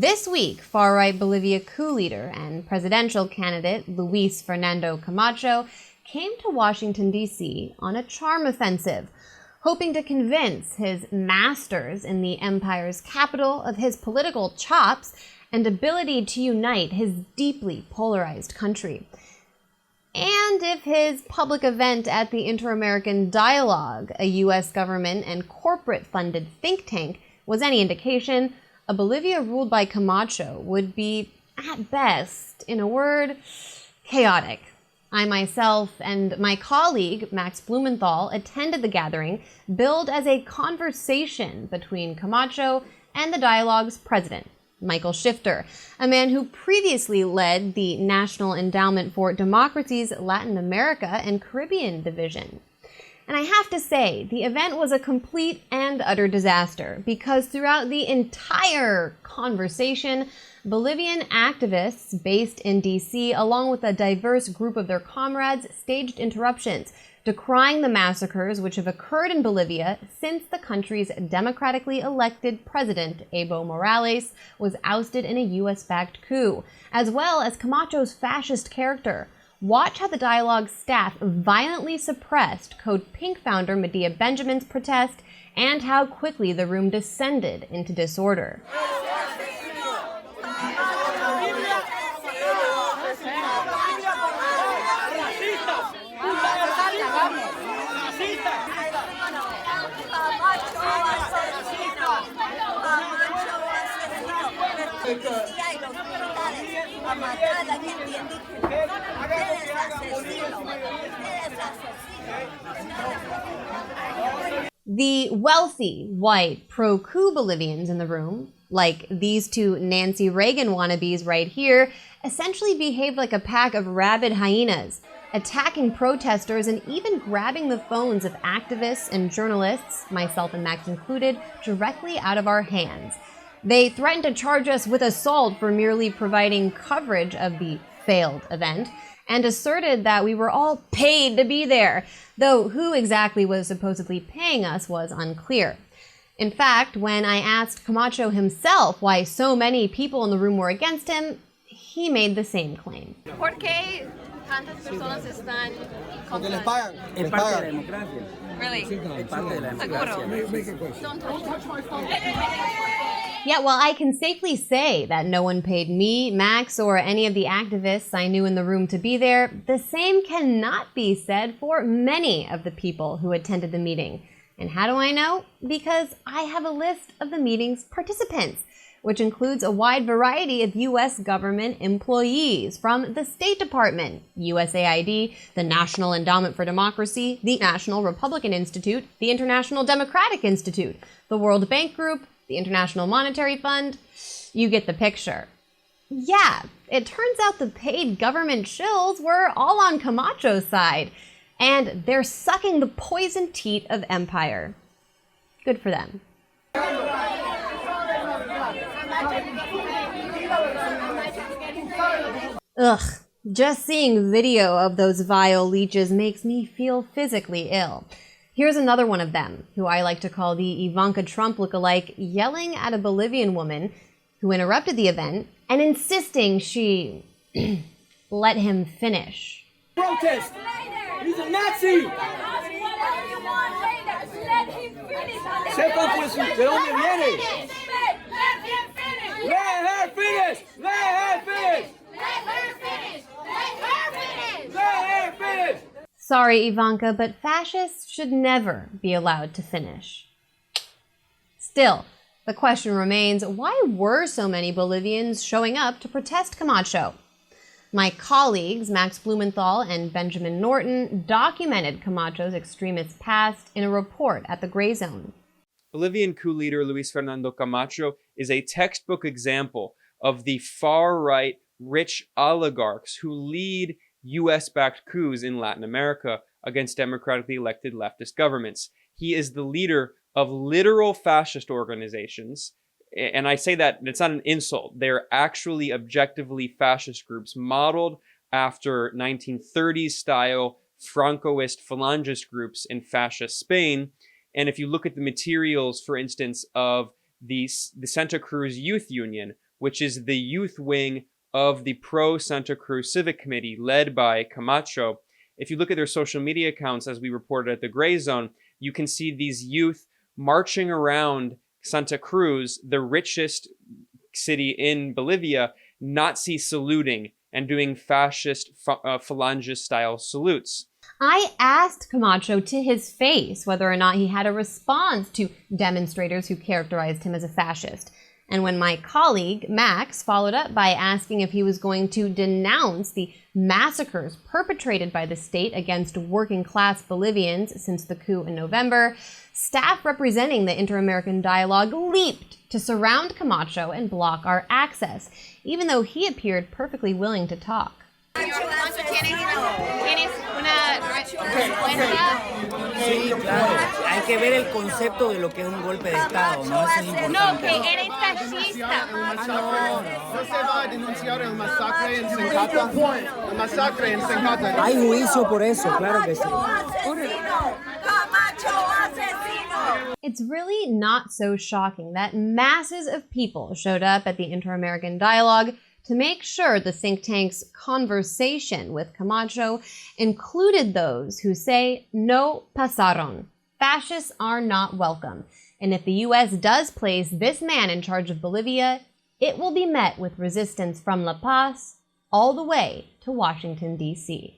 This week, far-right Bolivia coup leader and presidential candidate Luis Fernando Camacho came to Washington, D.C. on a charm offensive, hoping to convince his masters in the empire's capital of his political chops and ability to unite his deeply polarized country. And if his public event at the InterAmerican Dialogue, a U.S. government and corporate-funded think tank, was any indication, a Bolivia ruled by Camacho would be, at best, in a word, chaotic. I myself and my colleague, Max Blumenthal, attended the gathering, billed as a conversation between Camacho and the Dialogue's president, Michael Shifter, a man who previously led the National Endowment for Democracy's Latin America and Caribbean division. And I have to say, the event was a complete and utter disaster because throughout the entire conversation, Bolivian activists based in D.C., along with a diverse group of their comrades, staged interruptions, decrying the massacres which have occurred in Bolivia since the country's democratically elected president, Evo Morales, was ousted in a U.S.-backed coup, as well as Camacho's fascist character. Watch how the Dialogue staff violently suppressed Code Pink founder Medea Benjamin's protest and how quickly the room descended into disorder. The wealthy, white, pro-coup Bolivians in the room, like these two Nancy Reagan wannabes right here, essentially behaved like a pack of rabid hyenas, attacking protesters and even grabbing the phones of activists and journalists, myself and Max included, directly out of our hands. They threatened to charge us with assault for merely providing coverage of the failed event, and asserted that we were all paid to be there, though who exactly was supposedly paying us was unclear. In fact, when I asked Camacho himself why so many people in the room were against him, he made the same claim. ¿Por qué tantas personas están Porque les pagan. Es parte de la democracia. Really? Es parte de la democracia. Don't touch my phone. Yeah, well, I can safely say that no one paid me, Max, or any of the activists I knew in the room to be there. The same cannot be said for many of the people who attended the meeting. And how do I know? Because I have a list of the meeting's participants, which includes a wide variety of U.S. government employees from the State Department, USAID, the National Endowment for Democracy, the National Republican Institute, the International Democratic Institute, the World Bank Group, the International Monetary Fund. You get the picture. Yeah, it turns out the paid government shills were all on Camacho's side, and they're sucking the poison teat of empire. Good for them. Ugh, just seeing video of those vile leeches makes me feel physically ill. Here's another one of them, who I like to call the Ivanka Trump lookalike, yelling at a Bolivian woman who interrupted the event and insisting she let him finish. Protest! He's a Nazi! Sepan pues de dónde viene. Let her finish! Let her finish! Let her finish! Let her finish! Let her finish! Sorry, Ivanka, but fascists should never be allowed to finish. Still, the question remains, why were so many Bolivians showing up to protest Camacho? My colleagues, Max Blumenthal and Benjamin Norton, documented Camacho's extremist past in a report at the Grayzone. Bolivian coup leader Luis Fernando Camacho is a textbook example of the far-right rich oligarchs who lead US-backed coups in Latin America against democratically elected leftist governments. He is the leader of literal fascist organizations, and I say that it's not an insult. They're actually objectively fascist groups modeled after 1930s style Francoist Falangist groups in fascist Spain. And if you look at the materials, for instance, of the Santa Cruz Youth Union, which is the youth wing of the pro-Santa Cruz Civic Committee led by Camacho. If you look at their social media accounts, as we reported at the Grayzone, you can see these youth marching around Santa Cruz, the richest city in Bolivia, Nazi saluting and doing fascist phalangist-style salutes. I asked Camacho to his face whether or not he had a response to demonstrators who characterized him as a fascist. And when my colleague, Max, followed up by asking if he was going to denounce the massacres perpetrated by the state against working-class Bolivians since the coup in November, staff representing the InterAmerican Dialogue leaped to surround Camacho and block our access, even though he appeared perfectly willing to talk. ¿Tienes una respuesta? Sí, claro. Hay que ver el concepto de lo que es un golpe de Estado, ¿no? Eso es importante. No, que eres fascista. ¿No se va a denunciar el masacre en Sencata? El masacre en Sencata. Hay juicio por eso, claro que sí. It's really not so shocking that masses of people showed up at the InterAmerican Dialogue to make sure the think tank's conversation with Camacho included those who say no pasaron. Fascists are not welcome. And if the US does place this man in charge of Bolivia, it will be met with resistance from La Paz all the way to Washington, D.C.